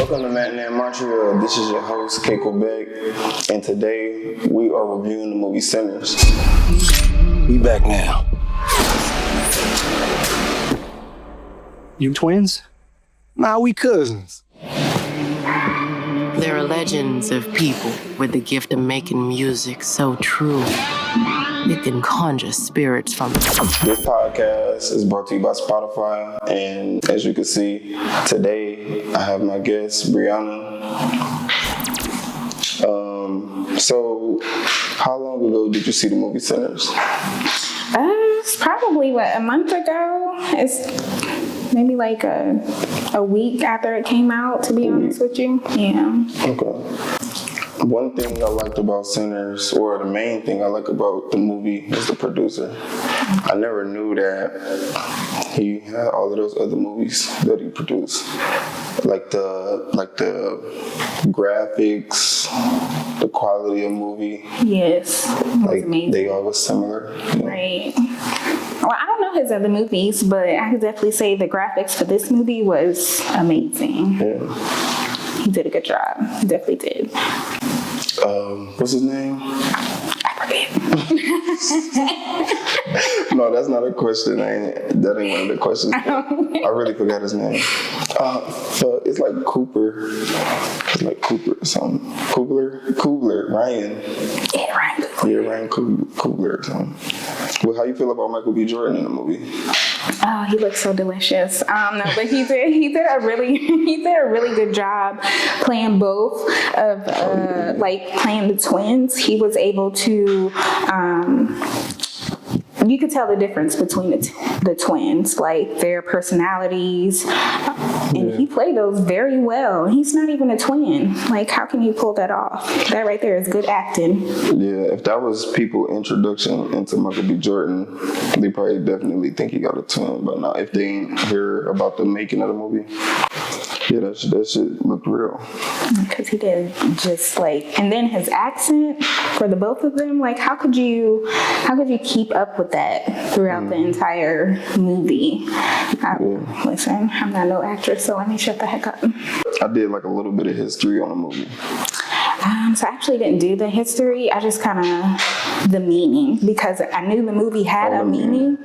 Welcome to Matinee in Montreal. This is your host, K. Quebec, and today we are reviewing the movie Sinners. We back now. You twins? Nah, we cousins. There are legends of people with the gift of making music so true it can conjure spirits from This podcast is brought to you by Spotify, and as you can see, today I have my guest, Brianna. So how long ago did you see the movie Sinners? It's probably, a month ago? It's maybe like a week after it came out, to be honest with you. Yeah. Okay. One thing I liked about Sinners, or the main thing I like about the movie, is the producer. I never knew that he had all of those other movies that he produced, like the graphics, the quality of movie. Yes. Like amazing. they all was similar. You know? Right. Well, I don't know his other movies, but I could definitely say the graphics for this movie was amazing. Yeah. He did a good job. He definitely did. What's his name? I forget. No, that's not a question. That ain't one of the questions. I really forgot his name. So it's like Cooper. It's like Cooper or something. Coogler, Ryan. Yeah, Ryan. Yeah, Ryan Coogler or something. Well, how you feel about Michael B. Jordan in the movie? Oh, he looks so delicious. No, but he did a really good job playing both of playing the twins. He was able to you could tell the difference between the twins, like their personalities, and he played those very well. He's not even a twin. Like, how can you pull that off? That right there is good acting. Yeah, if that was people's introduction into Michael B. Jordan, they probably definitely think he got a twin. But now, if they ain't hear about the making of the movie, yeah, that shit looked real. Because he did just and then his accent for the both of them, how could you keep up with that throughout the entire movie? Listen, I'm not no actress, so let me shut the heck up. I did a little bit of history on the movie. So I actually didn't do the history. I just kind of the meaning, because I knew the movie had a meaning.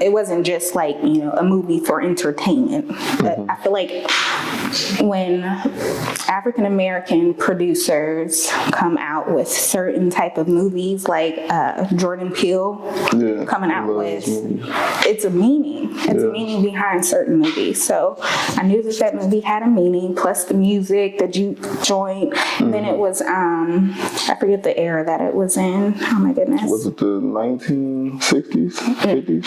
It wasn't just a movie for entertainment. But I feel like when African American producers come out with certain type of movies, like Jordan Peele coming out with, it's a meaning. It's a meaning behind certain movies. So I knew that movie had a meaning, plus the music, the juke joint. And then it was, I forget the era that it was in. Oh my goodness. Was it the 1960s, 50s?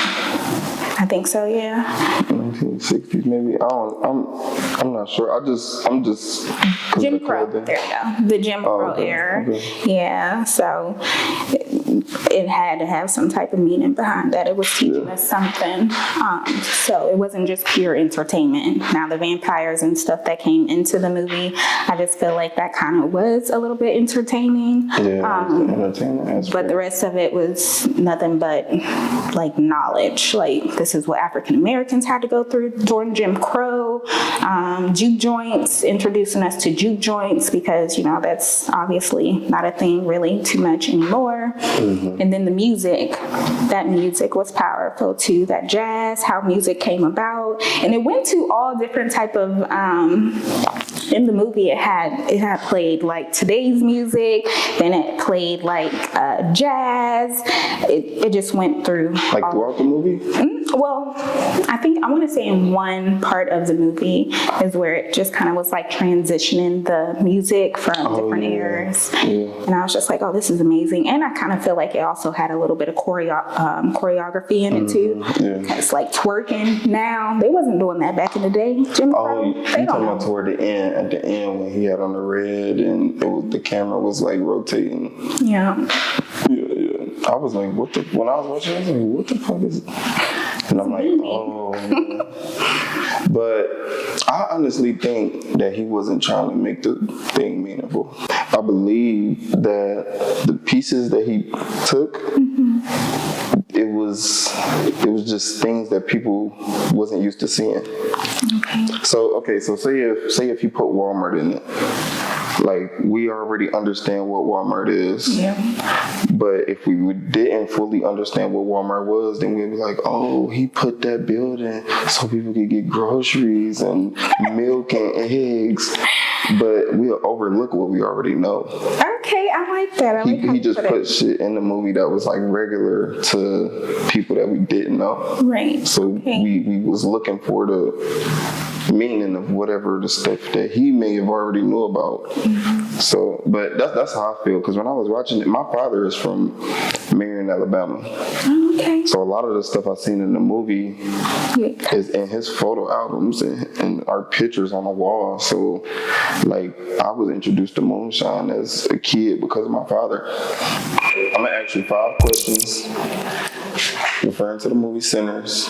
I think so, yeah. 1960s, maybe. I'm not sure. I'm just. Jim Crow. There we go. The Jim Crow era. Okay. Yeah. So it had to have some type of meaning behind that. It was teaching us something. So it wasn't just pure entertainment. Now the vampires and stuff that came into the movie, I just feel like that kind of was a little bit entertaining. Yeah, entertainment. But the rest of it was nothing but knowledge. This is what African Americans had to go through during Jim Crow. Juke joints, introducing us to juke joints, because that's obviously not a thing really too much anymore. And then the music, that music was powerful too. That jazz, how music came about, and it went to all different type of. In the movie, it had played today's music, then it played jazz. It just went through throughout the movie. Well, I want to say in one part of the movie is where it just kind of was transitioning the music from different eras, and I was just like, oh, this is amazing. And I kind of feel like it also had a little bit of choreography in it too, because twerking now, they wasn't doing that back in the day. Jim Crow, you talking about toward the end? At the end, when he had on the red and the camera was rotating. Yeah. I was like, when I was watching, I was like, what the fuck is it? And I'm like, oh. But I honestly think that he wasn't trying to make the thing meaningful. I believe that the pieces that he took, it was just things that people wasn't used to seeing. So say if you put Walmart in it, like we already understand what Walmart is. Yeah. But if we didn't fully understand what Walmart was, then we'd be like, oh, he put that building so people could get groceries and milk and eggs. But we'll overlook what we already know. Okay, I like that. He just put shit in the movie that was like regular to people that we didn't know. Right. So we was looking for the meaning of whatever the stuff that he may have already knew about. Mm-hmm. So, but that's how I feel, because when I was watching it, my father is from Marion, Alabama. Okay. So a lot of the stuff I've seen in the movie is in his photo albums and our pictures on the wall. So, like, I was introduced to moonshine as a kid because of my father. I'm gonna ask you 5 questions referring to the movie Sinners,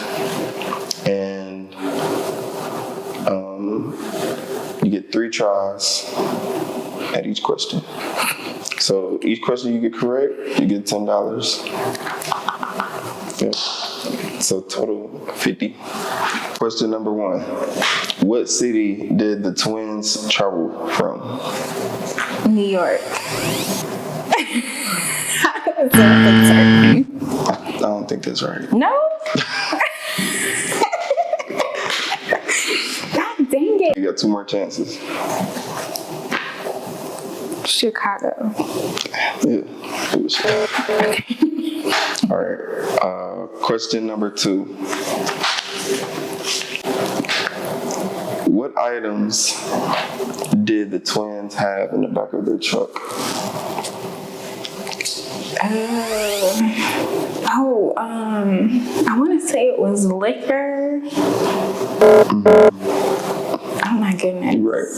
and you get 3 tries at each question. So each question you get correct, you get $10. Yep. So total 50. Question number 1. What city did the twins travel from? New York. I don't think that's right. No? God dang it. You got 2 more chances. Chicago. Yeah, it was Chicago. All right. Question number 2. What items did the twins have in the back of their truck? I want to say it was liquor. Oh my goodness. You're right.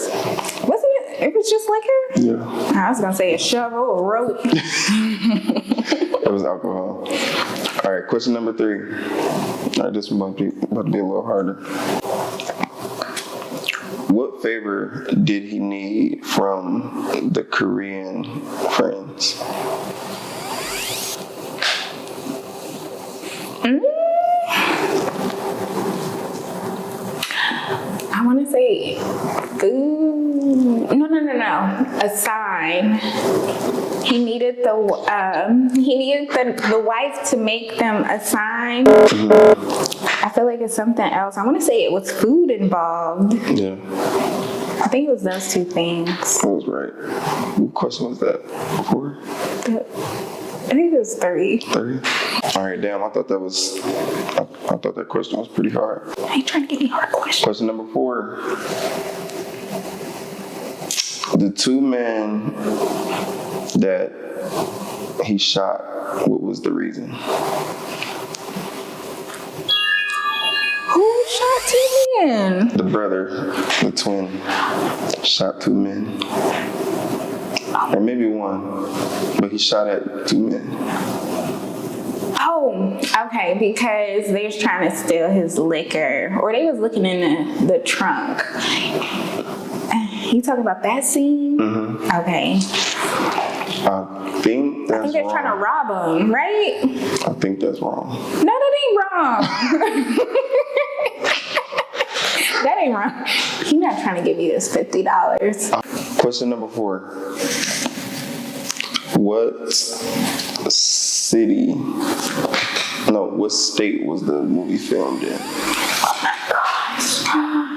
Wasn't it? It was just liquor? Yeah. I was going to say a shovel, a rope. It was alcohol. All right, question number 3. All right, this one might be about to be a little harder. What favor did he need from the Korean friends? I want to say food. No. A sign. He needed the wife to make them a sign. I feel like it's something else. I want to say it was food involved. Yeah. I think it was those 2 things. That was right. What question was that? 4? I think it was 3. 3? All right, damn, I thought that question was pretty hard. I ain't trying to give you hard questions. Question number 4. The 2 men that he shot, what was the reason? Who shot 2 men? The brother, the twin, shot 2 men. Or maybe 1, but he shot at 2 men. Oh, okay, because they was trying to steal his liquor, or they was looking in the trunk. You talking about that scene? Mm-hmm. Okay. I think that's I think they're wrong. trying to rob him, right? I think that's wrong. No, that ain't wrong. That ain't wrong. He's not trying to give you this $50. Question number 4. What state was the movie filmed in? Oh my gosh.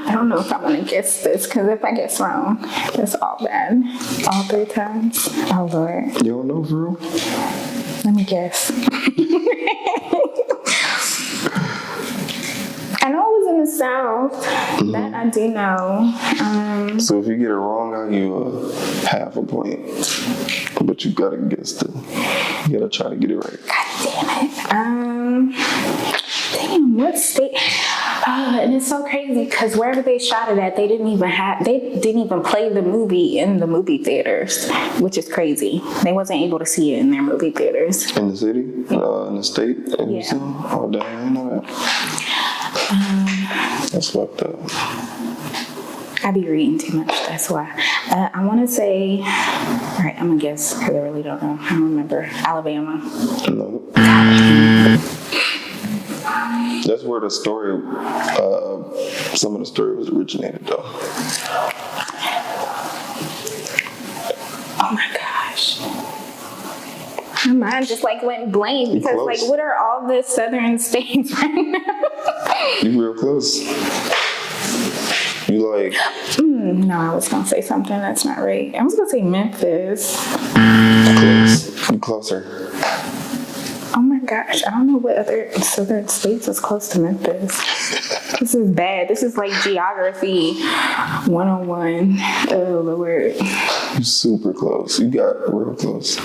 I don't know if I want to guess this, because if I guess wrong, that's all bad. All 3 times. Oh, Lord. You don't know, for real? Let me guess. I know it was in the South. Mm-hmm. That I do know. So if you get it wrong, I'll give you half a point. But you gotta you gotta try to get it right. God damn it. Damn, what state? And it's so crazy because wherever they shot it at, they didn't even play the movie in the movie theaters, which is crazy. They wasn't able to see it in their movie theaters. In the city? In the state? Yeah. Oh, damn, I didn't know that. That's fucked up. I be reading too much, that's why. I want to say, all right, I'm going to guess because I really don't know. I don't remember. Alabama. No. That's where the story, some of the story was originated, though. Oh my gosh. My mind just like went blank because like what are all the southern states right now? You real close. You like... No, I was gonna say something that's not right. I was gonna say Memphis. Close. You closer. Oh my gosh, I don't know what other southern states is close to Memphis. This is bad. This is like geography 101. Oh Lord. You super close. You got real close.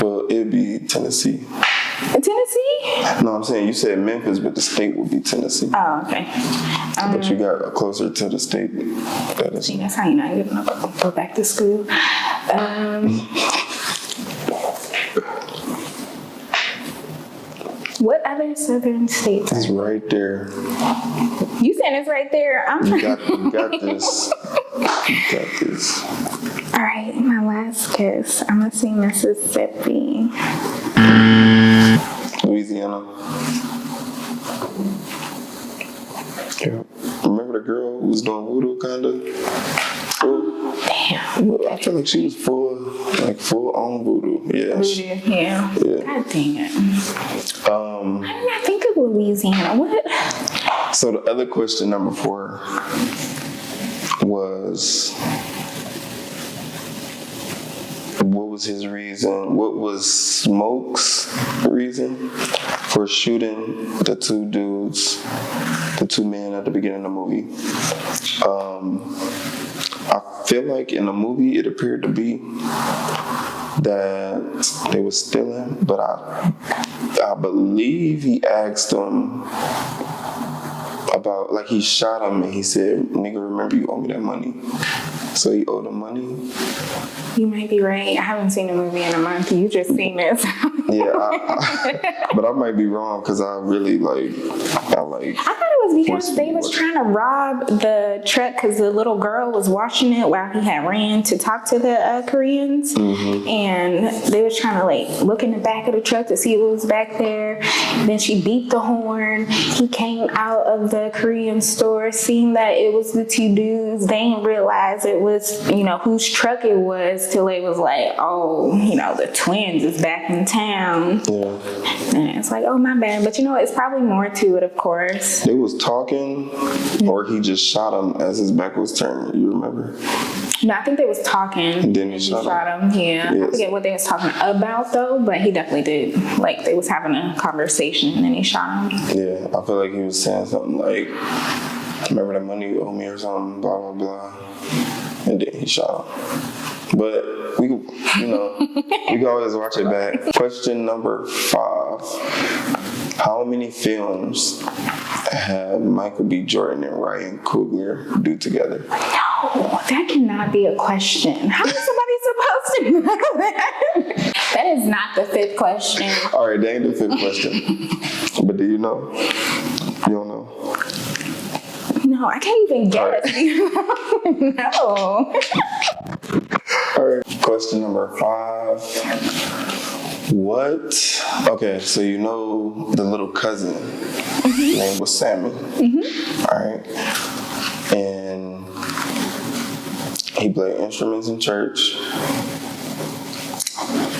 Well, it'd be Tennessee. Tennessee? No, I'm saying you said Memphis, but the state would be Tennessee. Oh, okay. But you got closer to the state. See, that's how you know you're gonna go back to school. What other southern states? It's right there. You saying it's right there? You got this. You got this. All right, my last guess. I'm gonna say Mississippi. Louisiana. Yeah. Remember the girl who was doing voodoo, kinda? Damn. I feel like she was full on voodoo. Yeah. Voodoo, yeah. God dang it. Why did I think of Louisiana? What? So the other question, number 4, was what was his reason? What was Smoke's reason for shooting the 2 dudes, the 2 men at the beginning of the movie? I feel like in the movie it appeared to be that they were stealing, but I believe he asked them about, like, he shot him and he said, "Nigga, remember you owe me that money." So he owed him money. You might be right. I haven't seen the movie in a month. You just seen this. Yeah, but I might be wrong because I really I thought it was because they was trying to rob the truck because the little girl was watching it while he had ran to talk to the Koreans. Mm-hmm. And they was trying to look in the back of the truck to see what was back there. Then she beat the horn. He came out of the Korean store, seeing that it was the 2 dudes. They didn't realize it was, whose truck it was till it was like, oh, the twins is back in town. Yeah. And it's like, oh, my bad. But it's probably more to it, of course. They was talking, or he just shot him as his back was turned. You remember? No, I think they was talking. And then he shot him. Yeah. Yes. I forget what they was talking about, though, but he definitely did. They was having a conversation, and then he shot him. Yeah, I feel like he was saying something like, "Remember the money you owe me," or something, blah, blah, blah. And then he shot him. But we can always watch it back. Question number 5. How many films have Michael B. Jordan and Ryan Coogler do together? No, that cannot be a question. How is somebody supposed to know that? That is not the 5th question. All right, that ain't the 5th question. But do you know? You don't know? No, I can't even guess. Right. No. All right, question number 5. Okay, so the little cousin, his name was Sammy. Mm-hmm. All right. And he played instruments in church.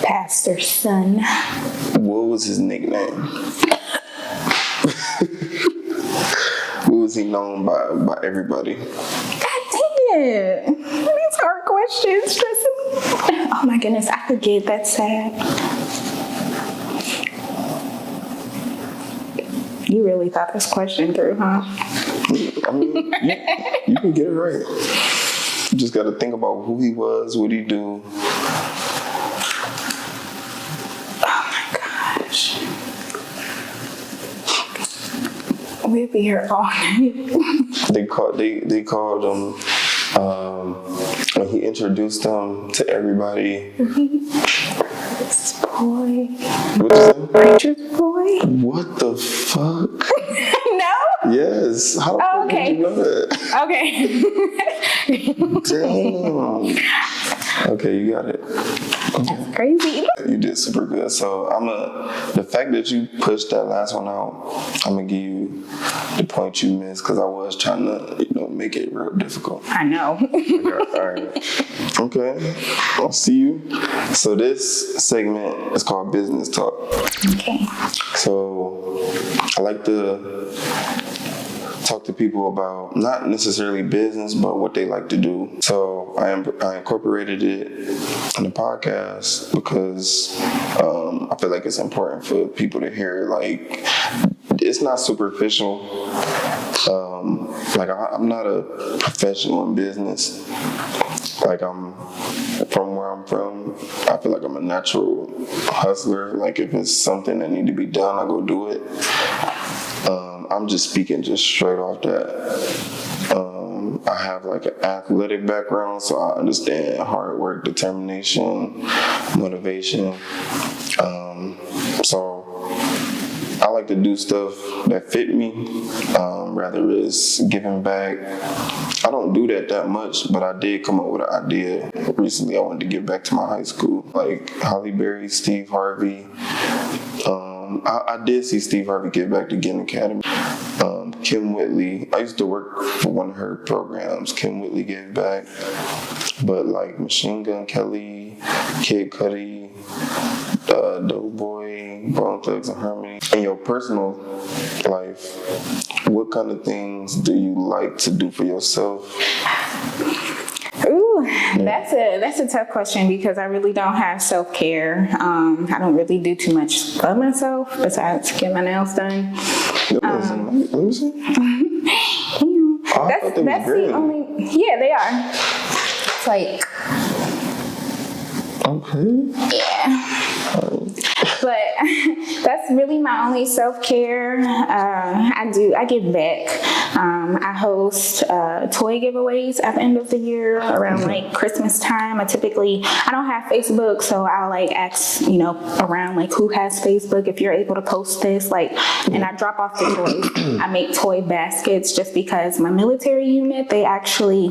Pastor's son. What was his nickname? What was he known by everybody? God dang it. These hard questions stressing me. Oh my goodness, I forget. That's sad. You really thought this question through, huh? I mean, you can get it right. You just got to think about who he was, what he do. Oh my gosh. We'll be here all night. They called him when he introduced them to everybody. Preacher's boy. What'd you say? Preacher's boy. What the fuck? No? Yes. How the fuck did you know that? Okay. Damn. Okay, you got it. Okay. That's crazy. You did super good. So the fact that you pushed that last one out, I'm gonna give you the point you missed because I was trying to, make it real difficult. I know. All right. Okay. I'll see you. So this segment is called Business Talk. Okay. So I like to talk to people about not necessarily business, but what they like to do. So I incorporated it in the podcast because I feel like it's important for people to hear. Like, it's not superficial. I'm not a professional in business. Like, from where I'm from, I feel like I'm a natural hustler. Like, if it's something that need to be done, I go do it. I'm just speaking just straight off that. I have like an athletic background, so I understand hard work, determination, motivation. So I like to do stuff that fit me, rather it's giving back. I don't do that much, but I did come up with an idea recently. I wanted to give back to my high school, like Holly Berry, Steve Harvey. I did see Steve Harvey give back to Ginn Academy. Kim Whitley, I used to work for one of her programs. Kim Whitley gave back. But like Machine Gun Kelly, Kid Cudi, Doughboy, Bone Thugs and Harmony. In your personal life, what kind of things do you like to do for yourself? Ooh, that's a tough question because I really don't have self-care. I don't really do too much for myself besides get my nails done. Let me see. That's the only. Yeah, they are. It's like. Okay. Yeah. But that's really my only self-care. I give back. I host toy giveaways at the end of the year around like Christmas time. I don't have Facebook, so I'll like ask, around like who has Facebook, if you're able to post this, and I drop off the toys. I make toy baskets just because my military unit, they actually,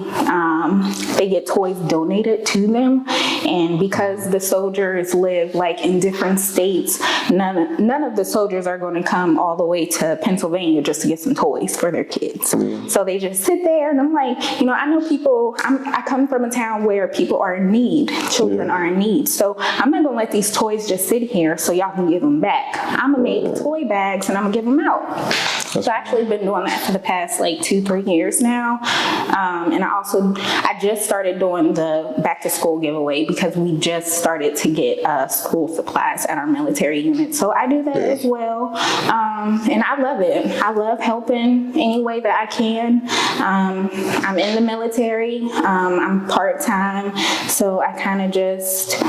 they get toys donated to them. And because the soldiers live like in different states, none of the soldiers are going to come all the way to Pennsylvania just to get some toys for their kids. So they just sit there, and I'm like, I know people. I come from a town where people are in need, children are in need. So I'm not gonna let these toys just sit here so y'all can give them back. I'm gonna make toy bags and I'm gonna give them out. So I've actually been doing that for the past like 2-3 years now. And I just started doing the back to school giveaway because we just started to get school supplies at our military unit. So I do that as well. And I love it. I love helping any way that I can. I'm in the military. I'm part-time. So I kind of just...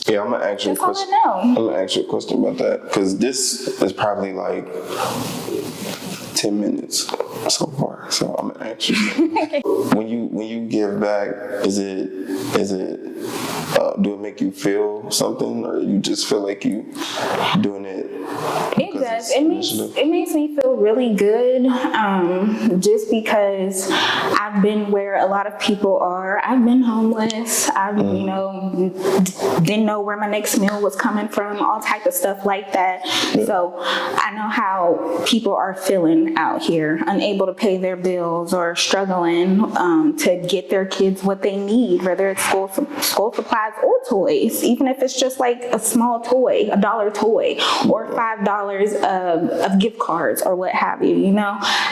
Yeah, I'm gonna ask you a question. I'm gonna ask you a question about that because this is probably like 10 minutes so far. So I'm gonna ask you. When you give back, is it do it make you feel something, or you just feel like you doing it? It does. It makes me feel really good. Just because I've been where a lot of people are. I've been homeless. I've didn't know where my next meal was coming from. All type of stuff like that. Yeah. So I know how people are feeling out here, unable to pay their bills or struggling to get their kids what they need, whether it's school supplies or toys, even if it's just like a small toy, $1 toy, or $5 of gift cards or what have you,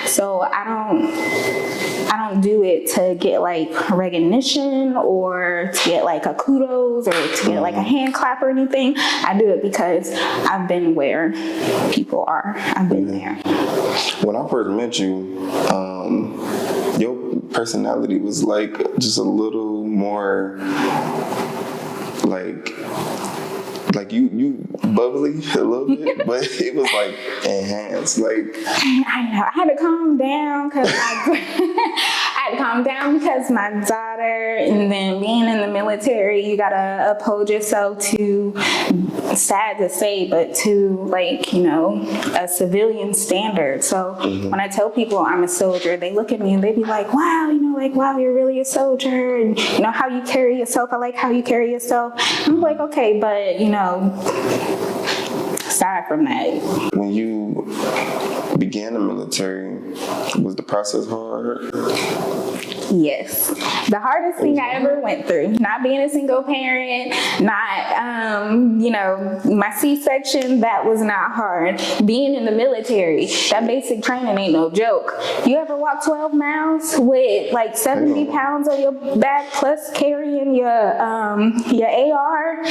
So I don't do it to get like recognition or to get like a kudos or to get like a hand clap or anything. I do it because I've been where people are. I've been there. When I first met you, your personality was like just a little more like you bubbly a little bit, but it was like enhanced. Like, I know I had to calm down because I had to calm down because my daughter, and then being in the military, you gotta uphold yourself to, sad to say, but to like, you know, a civilian standard. So when I tell people I'm a soldier, they look at me and they be like, wow, you know, like, wow, you're really a soldier. And you know, how you carry yourself, I like how you carry yourself. I'm like, okay, but you know, aside from that. When you began the military, was the process hard? Yes. The hardest thing I ever went through, not being a single parent, not, you know, my C-section, that was not hard. Being in the military, that basic training ain't no joke. You ever walk 12 miles with like 70 pounds on your back plus carrying your AR?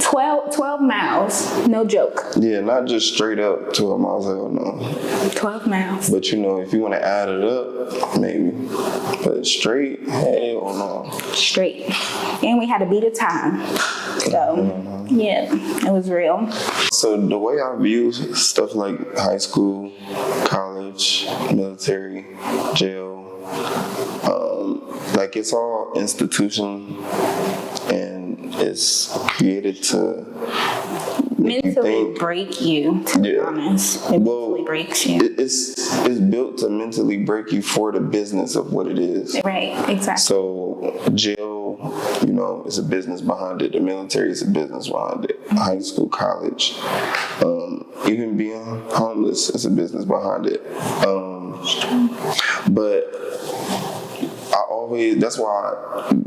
12 miles, no joke. Yeah, not just straight up 12 miles, hell no. 12 miles. But you know, if you want to add it up, maybe. But straight, hell no. Straight. And we had to beat the time. So, yeah, it was real. So the way I view stuff like high school, college, military, jail, like it's all institution and it's created to mentally break you, to be honest. It mentally breaks you. It's built to mentally break you for the business of what it is. Right, exactly. So jail, you know, is a business behind it. The military is a business behind it. High school, college, even being homeless is a business behind it. But that's why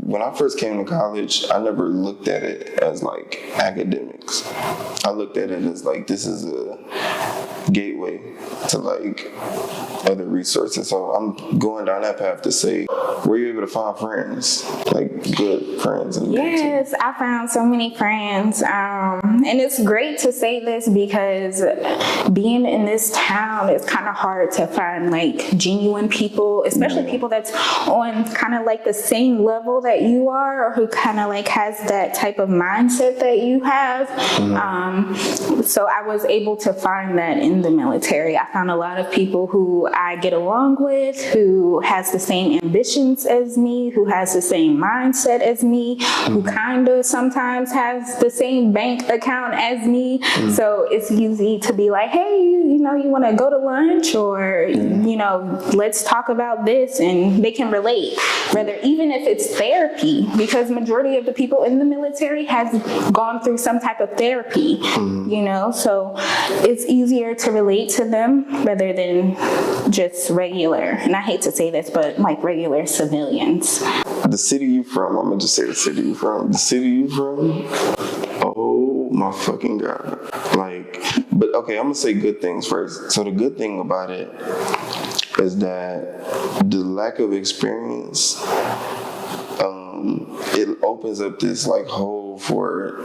when I first came to college, I never looked at it as like academics. I looked at it as like, this is a gateway to like other resources. So I'm going down that path to say, were you able to find friends, like good friends? Yes, I found so many friends. And it's great to say this because being in this town, it's kind of hard to find like genuine people, especially people that's on kind of like the same level that you are, or who kind of like has that type of mindset that you have. So I was able to find that in the military. I found a lot of people who I get along with, who has the same ambitions as me, who has the same mindset as me, who kind of sometimes has the same bank account as me. So it's easy to be like, hey, you know, you want to go to lunch, or, you know, let's talk about this, and they can relate. Rather, even if it's therapy, because majority of the people in the military has gone through some type of therapy, you know, so it's easier to relate to them rather than just regular, and I hate to say this, but like regular civilians. The city you from, I'm gonna just say the city you from. The city you from, oh my fucking God. Like, but okay, I'm gonna say good things first. So the good thing about it is that the lack of experience, it opens up this like hole for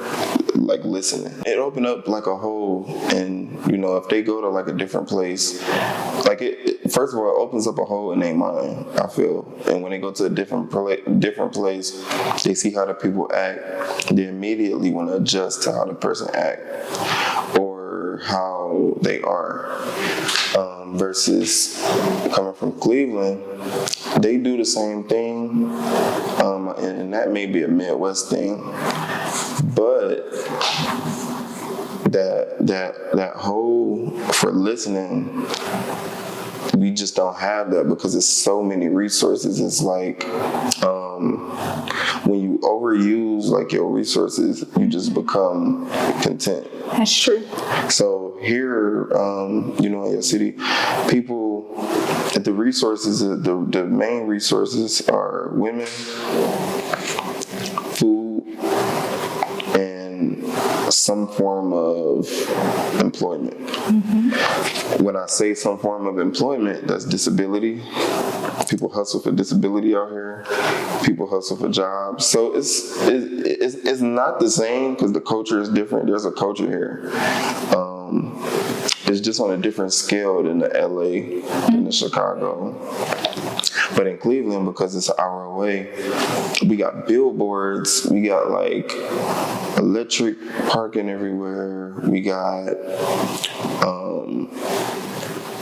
like listening. It opened up like a hole, and you know, if they go to like a different place, like it first of all, it opens up a hole in their mind, I feel. And when they go to a different place, they see how the people act, they immediately want to adjust to how the person act or how they are. Versus coming from Cleveland, they do the same thing, and that may be a Midwest thing, but that hole for listening, we just don't have that because there's so many resources. It's like when you overuse like your resources, you just become content. That's true. So here, you know, in your city, people, the resources, the main resources are women, food, and some form of employment. When I say some form of employment, that's disability. People hustle for disability out here. People hustle for jobs. So it's not the same because the culture is different. There's a culture here. It's just on a different scale than the LA and the Chicago. But in Cleveland, because it's an hour away, we got billboards, we got like electric parking everywhere, we got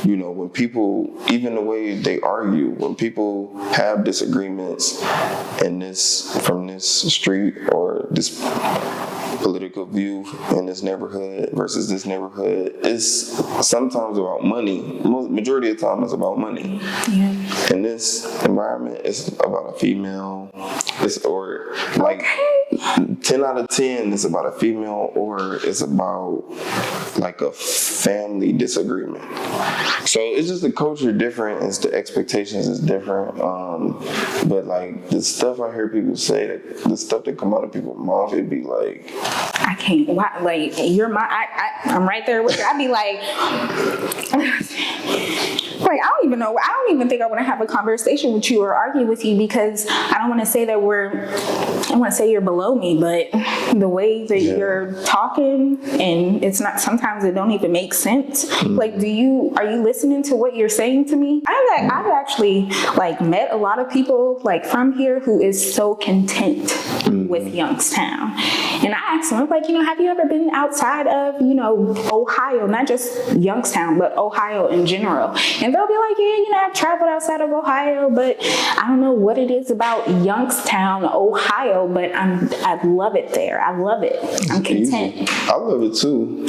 you know, when people, even the way they argue, when people have disagreements from this street or this political view in this neighborhood versus this neighborhood, it's sometimes about money. Majority of the time it's about money. Yeah. In this environment, it's about a female. Or like 10 out of 10 is about a female, or it's about like a family disagreement. So it's just the culture different, it's the expectations is different. But like the stuff I hear people say, the stuff that come out of people's mouth, it'd be like, I can't. Like I'm right there with you. I'd be like, I don't even know. I don't even think I want to have a conversation with you or argue with you, because I don't want to say that I want to say you're below me, but the way that you're talking, and it's not, sometimes it don't even make sense. Like, are you listening to what you're saying to me? I've actually like met a lot of people like from here who is so content with Youngstown. And I asked them, I'm like, have you ever been outside of, Ohio, not just Youngstown, but Ohio in general? And they'll be like, yeah, I've traveled outside of Ohio, but I don't know what it is about Youngstown, Ohio, but I love it there. I love it. I'm content. I love it too.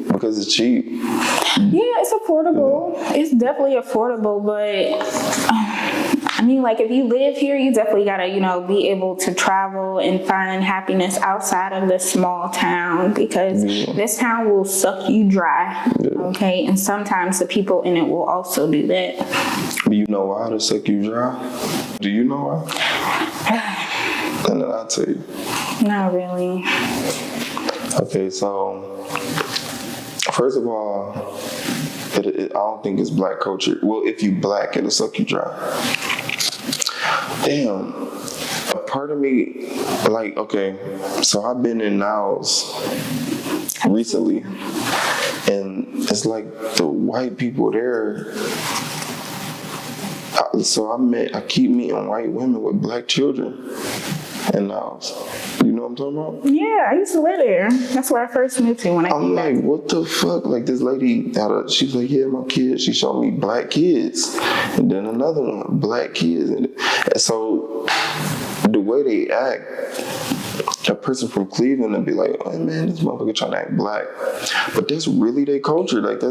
Because it's cheap. Yeah, it's affordable. It's definitely affordable, but I mean, like, if you live here, you definitely gotta, be able to travel and find happiness outside of this small town, because this town will suck you dry. Okay, and sometimes the people in it will also do that. But you know why to suck you dry? Do you know why? And then I'll tell you. Not really. Okay, so first of all, I don't think it's black culture. Well, if you black, it'll suck you dry. Damn. A part of me, like, okay, so I've been in Niles recently, and it's like the white people there. So I keep meeting white women with black children in Niles. You know what I'm talking about? Yeah, I used to live there. That's where I first moved to when I came back. I'm like, what the fuck? Like, this lady, she was like, yeah, my kids. She showed me black kids. And then another one, black kids. And so the way they act, a person from Cleveland would be like, oh man, this motherfucker trying to act black. But that's really their culture. Like, they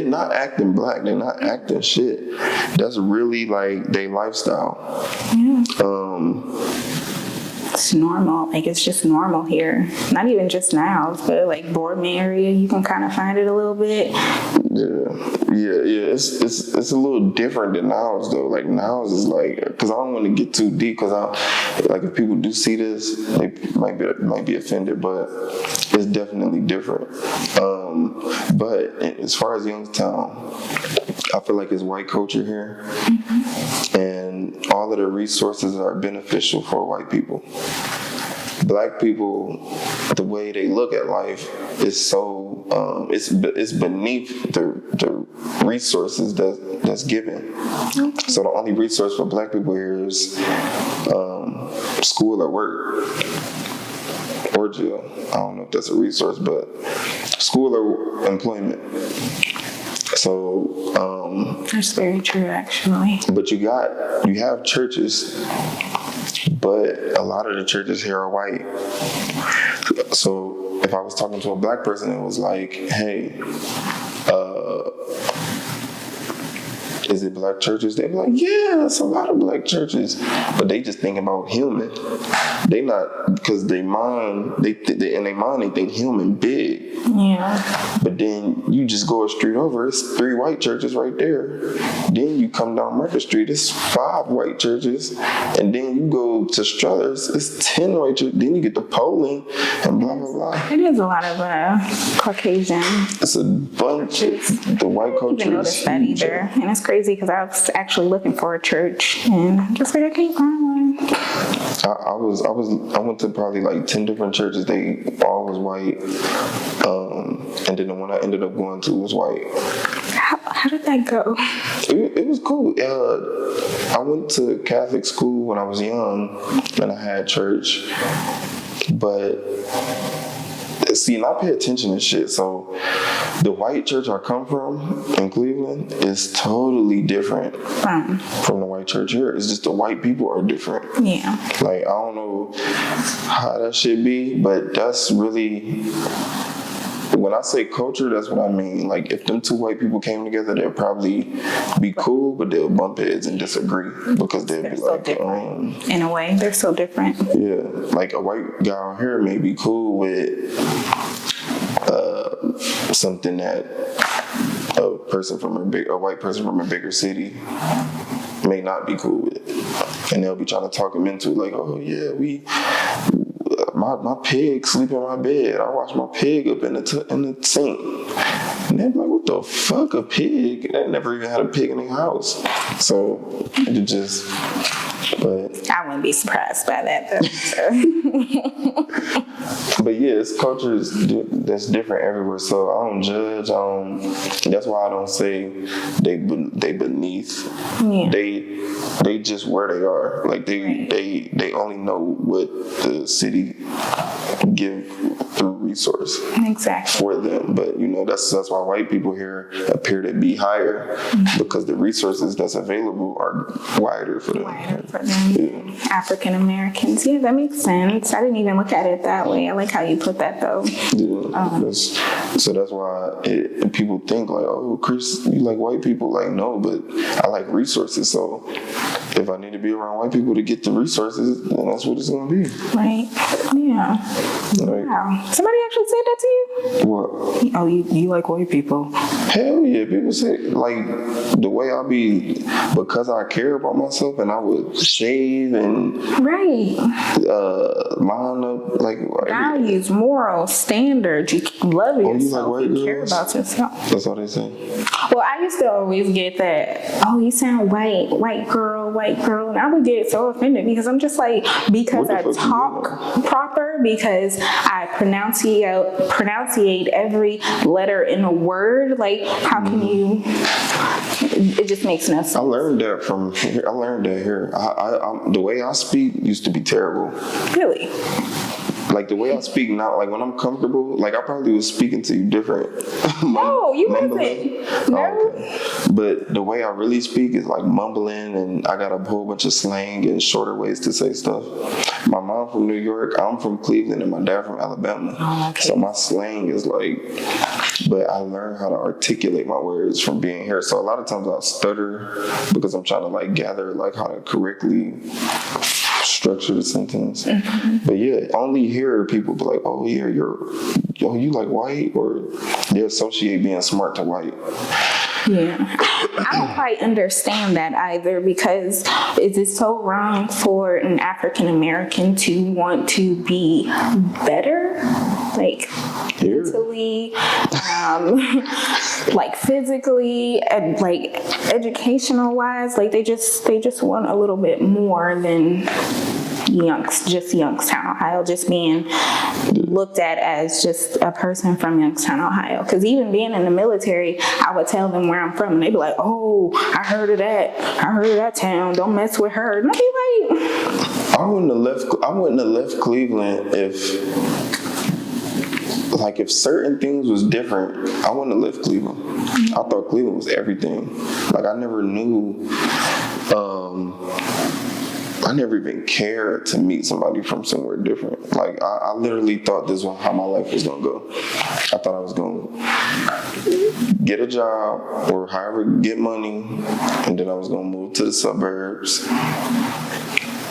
not acting black. They're not acting shit. That's really like their lifestyle. Yeah. It's normal. Like, it's just normal here. Not even just now, but like Boardman area, you can kind of find it a little bit. Yeah. It's a little different than Niles though. Like, Niles is like, because I don't want to get too deep, because like, if people do see this, they might be offended, but it's definitely different. But as far as Youngstown, I feel like it's white culture here, and all of the resources are beneficial for white people. Black people, the way they look at life is so it's beneath the resources that's given. So the only resource for black people here is school or work or jail. I don't know if that's a resource, but school or employment. So that's very true, actually. But you have churches, but a lot of the churches here are white. So if I was talking to a black person, it was like, hey, is it black churches? They'd be like, yeah, it's a lot of black churches. But they just think about human. They not, because in their mind, they think human big. Yeah. But then you just go a street over, it's 3 white churches right there. Then you come down Market Street, it's 5 white churches. And then you go to Struthers, it's 10 white churches. Then you get to Poland and blah, blah, blah. It is a lot of Caucasian. It's a bunch. The white culture. I didn't notice that either. And it's crazy because I was actually looking for a church and just like I can't find one. I went to probably like 10 different churches. They all was white. And then the one I ended up going to was white. How did that go? It was cool. I went to Catholic school when I was young, and I had church. But see, and I pay attention to shit. So the white church I come from in Cleveland is totally different from the white church here. It's just the white people are different. Yeah. Like, I don't know how that should be, but that's really, when I say culture, that's what I mean. Like, if them two white people came together, they'd probably be cool, but they'll bump heads and disagree because they'd be so like, different. In a way, they're so different. Yeah, like a white guy out here may be cool with something that a white person from a bigger city may not be cool with, and they'll be trying to talk him into like, oh yeah, my pig sleep in my bed. I wash my pig up in the sink. And they're like, what the fuck, a pig? They never even had a pig in their house. So it just, but I wouldn't be surprised by that though. but yeah, it's culture that's different everywhere. So I don't judge. That's why I don't say they beneath. Yeah. They just where they are. Like they only know what the city give through resource for them. But that's why white people here appear to be higher, because the resources that's available are wider for them. Yeah. African Americans. Yeah, that makes sense. I didn't even look at it that way. I like how you put that though. Yeah. So that's why people think like, oh, Chris, you like white people. Like, no, but I like resources. So if I need to be around white people to get the resources, then that's what it's going to be. Right. Yeah. Like, wow. Somebody actually said that to you? What? Oh, you like white people? Hell yeah. People say, like, the way I be, because I care about myself and I would shave and line up, like, values, morals, standards. You love yourself. You like white girls? Care about yourself. That's what they say. Well, I used to always get that, oh, you sound white girl. And I would get so offended because I'm just like, because I talk proper, because I pronunciate every letter in a word. Like, how can you? It just makes no sense. I learned that here. The way I speak used to be terrible. Really? Like the way I speak now, like when I'm comfortable, like I probably was speaking to you different. No, you wasn't. No. Oh, okay. But the way I really speak is like mumbling, and I got a whole bunch of slang and shorter ways to say stuff. My mom from New York, I'm from Cleveland, and my dad from Alabama. Oh, okay. So my slang is like, but I learned how to articulate my words from being here. So a lot of times I stutter because I'm trying to like gather like how to correctly structure the sentence. Mm-hmm. But yeah, only here people be like, oh yeah, you like white, or they associate being smart to white. Yeah. I don't quite understand that either, because is it so wrong for an African American to want to be better? Like mentally, like physically, and like educational wise, like they just want a little bit more than Youngstown, Ohio, just being looked at as just a person from Youngstown, Ohio. Because even being in the military, I would tell them where I'm from, and they'd be like, "Oh, I heard of that town. Don't mess with her." And I'd be like, I wouldn't have left Cleveland if certain things was different. I wouldn't have left Cleveland. Mm-hmm. I thought Cleveland was everything. Like I never knew. I never even cared to meet somebody from somewhere different. Like, I literally thought this was how my life was going to go. I thought I was going to get a job or however get money, and then I was going to move to the suburbs.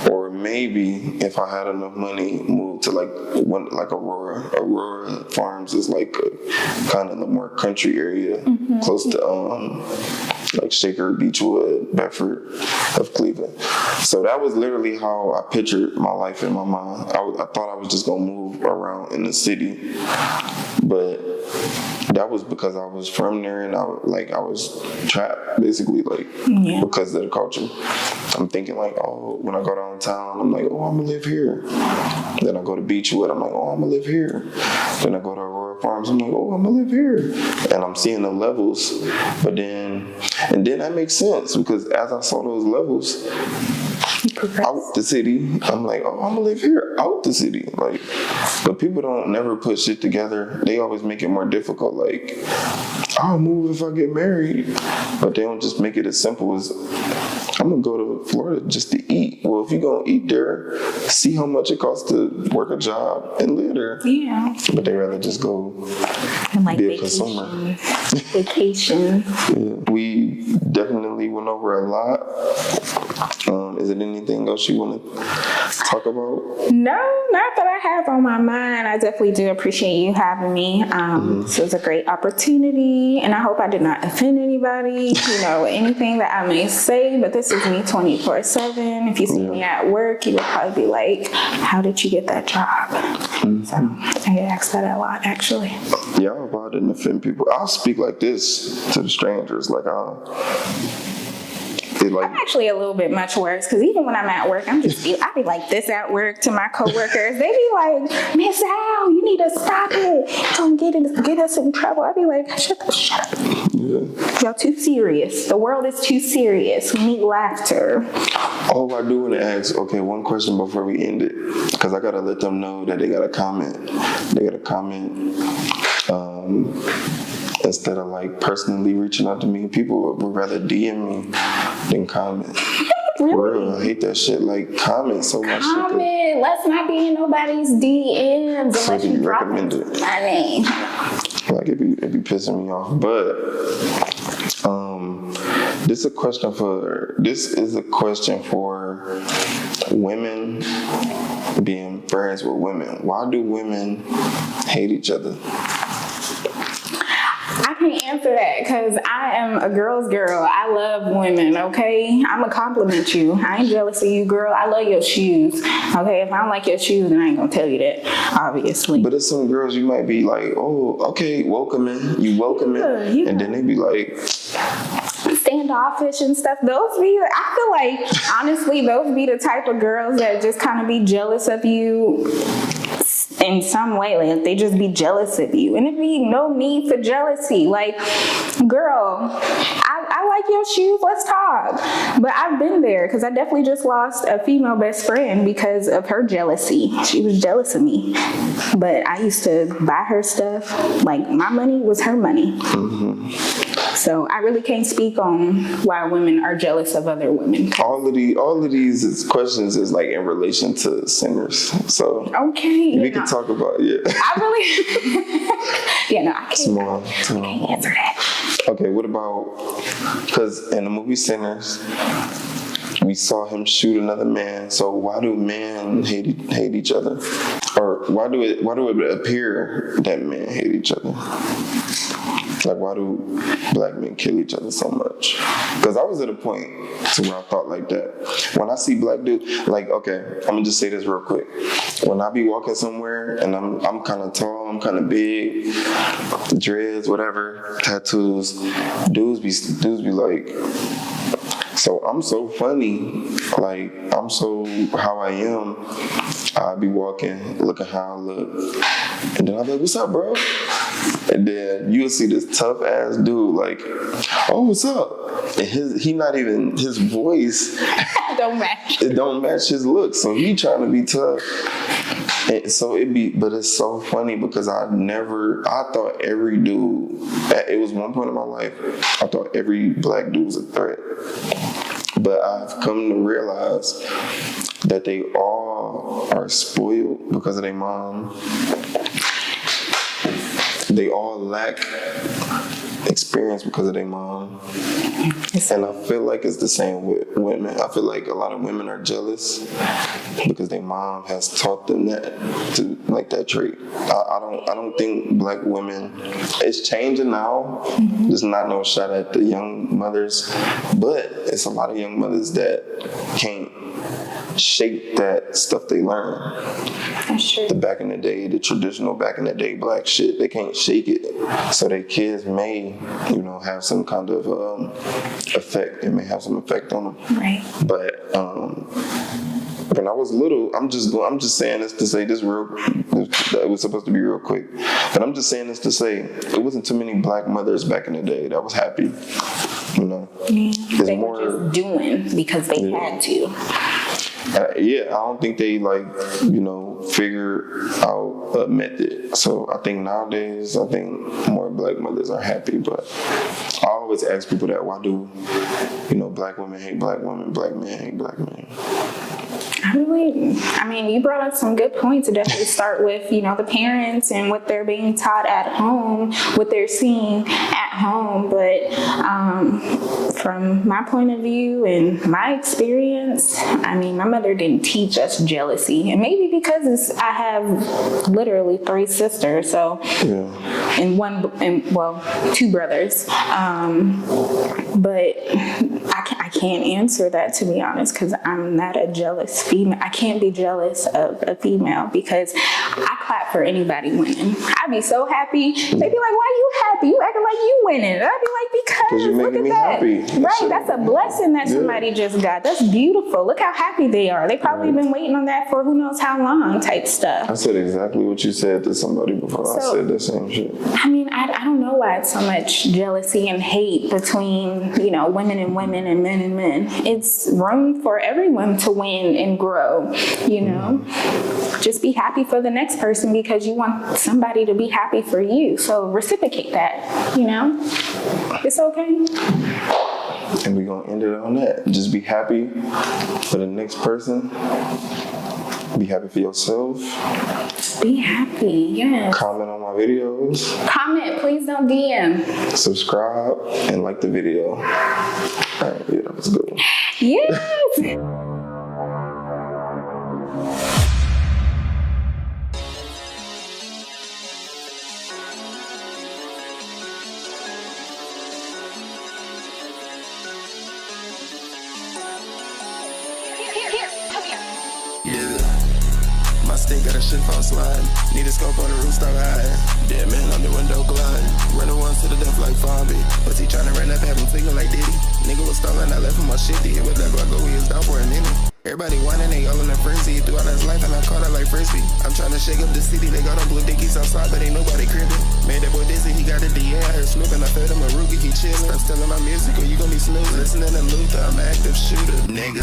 Or maybe, if I had enough money, move to like Aurora. Aurora Farms is like a kind of the more country area, mm-hmm. close to like Shaker, Beechwood, Bedford of Cleveland. So that was literally how I pictured my life in my mind. I thought I was just gonna move around in the city, but that was because I was from there, and I was trapped basically, because of the culture. I'm thinking like, oh, when I go downtown, I'm like, oh, I'm gonna live here. Then I go to Beechwood, I'm like, oh, I'm gonna live here. Then I go to Aurora Farms, I'm like, oh, I'm gonna live here. And I'm seeing the levels, and then that makes sense, because as I saw those levels, out the city. I'm like, oh, I'm gonna live here out the city. Like, but people don't never put shit together. They always make it more difficult. Like, I'll move if I get married, but they don't just make it as simple as I'm gonna go to Florida just to eat. Well, if you're gonna eat there, see how much it costs to work a job and live there. Yeah. But they rather just go and like be a consumer. Vacation. Yeah. We definitely went over a lot. Is it anything else you want to talk about? No, not that I have on my mind. I definitely do appreciate you having me. This was a great opportunity, and I hope I did not offend anybody, anything that I may say, but this is me 24/7. If you see me at work, you would probably be like, how did you get that job? So I get asked that a lot, actually. Yeah, I hope I didn't offend people. I'll speak like this to the strangers. I'm actually a little bit much worse because even when I'm at work, I be like this at work to my coworkers. They be like, Miss Al, you need to stop it. Don't get us in trouble. I be like, shut up. Yeah. Y'all too serious. The world is too serious. We need laughter. Oh, I do want to ask, one question before we end it. Because I got to let them know that they got to comment. Instead of personally reaching out to me, people would rather DM me than comment. Really? For real, I hate that shit. Comment so much. Comment. Let's not be in nobody's DMs unless you recommend it. My name. It be pissing me off. But this is a question for women being friends with women. Why do women hate each other? I can't answer that because I am a girl's girl. I love women, okay? I'm going to compliment you. I ain't jealous of you, girl. I love your shoes, okay? If I don't like your shoes, then I ain't going to tell you that, obviously. But there's some girls you might be like, oh, okay, welcoming. You welcome it. Yeah. And then they be like... standoffish and stuff. I feel like, honestly, those be the type of girls that just kind of be jealous of you in some way. Like, they just be jealous of you. And it be no need for jealousy. Like, girl, I like your shoes. Let's talk. But I've been there because I definitely just lost a female best friend because of her jealousy. She was jealous of me. But I used to buy her stuff. Like, my money was her money. Mm-hmm. So I really can't speak on why women are jealous of other women. All of these questions is in relation to sinners. So okay, we can talk about I really I can't answer that. Okay, what about, because in the movie Sinners, we saw him shoot another man. So why do men hate each other? Or why do it appear that men hate each other? Why do black men kill each other so much? Because I was at a point to where I thought like that. When I see black dudes, I'm gonna just say this real quick. When I be walking somewhere and I'm kind of tall, I'm kind of big, dreads, whatever, tattoos, dudes be like, so I'm so funny, I'm so how I am. I be walking, looking how I look, and then I'll be like, "What's up, bro?" And then you'll see this tough ass dude, "Oh, what's up?" And his voice don't match. It don't match his look, so he trying to be tough. And so but it's so funny because I thought every dude, it was one point in my life, I thought every black dude was a threat. But I've come to realize that they all are spoiled because of their mom. They all lack experience because of their mom. And I feel like it's the same with women. I feel like a lot of women are jealous because their mom has taught them that trait. I don't think black women, it's changing now. Mm-hmm. There's not no shot at the young mothers, but it's a lot of young mothers that can't shake that stuff they learn. That's true. The traditional back in the day black shit, they can't shake it. So their kids may, have some kind of effect. It may have some effect on them. Right. But when I was little, I'm just saying this to say this it was supposed to be real quick. But I'm just saying this to say it wasn't too many black mothers back in the day that was happy. You know, Yeah. They were just doing because they had to. I don't think they figure out a method. So I think nowadays, more black mothers are happy. But I always ask people that, why do black women hate black women, black men hate black men? I mean, you brought up some good points. To definitely start with, the parents and what they're being taught at home, what they're seeing at home. But from my point of view and my experience, I mean, my mother didn't teach us jealousy, and maybe because I have literally 3 sisters, so and 2 brothers. But I can't answer that, to be honest, because I'm not a jealous female. I can't be jealous of a female because I clap for anybody winning. I'd be so happy. They'd be like, "Why you happy? You acting like you winning?" I'd be like, "Because look at that. Happy. Right? That's a blessing that somebody just got. That's beautiful. Look how happy they are. They probably been waiting on that for who knows how long," type stuff. I said exactly what you said to somebody before. I said the same shit. I mean, I don't know why it's so much jealousy and hate between, women and women and men and men. It's room for everyone to win and grow, Just be happy for the next person because you want somebody to be happy for you. So reciprocate that, It's okay. And we're going to end it on that. Just be happy for the next person. Be happy for yourself. Be happy, yes. Comment on my videos. Comment, please don't DM. Subscribe and like the video. All right, yeah, that was a good one. Yes! Stick got a shit phone slide. Need a scope on the roof, stop hiding. Dead man on the window gliding. Running once to the death like Farby. But he tryna run up, have him thinking like Diddy. Nigga was stolen, I left him my shit. Hit with that Glock, he was down for a minute. Everybody whining, they all in a frenzy. Throughout his life, and I caught it like Frisbee. I'm tryna shake up the city. They got them blue dickies outside, but ain't nobody cribbing. Made that boy dizzy, he got a DA. I heard snooping, I fed him a Ruger, he chillin'. Stop stealing my music, or you gon' be snoozing. Listening to Luther, I'm an active shooter, nigga.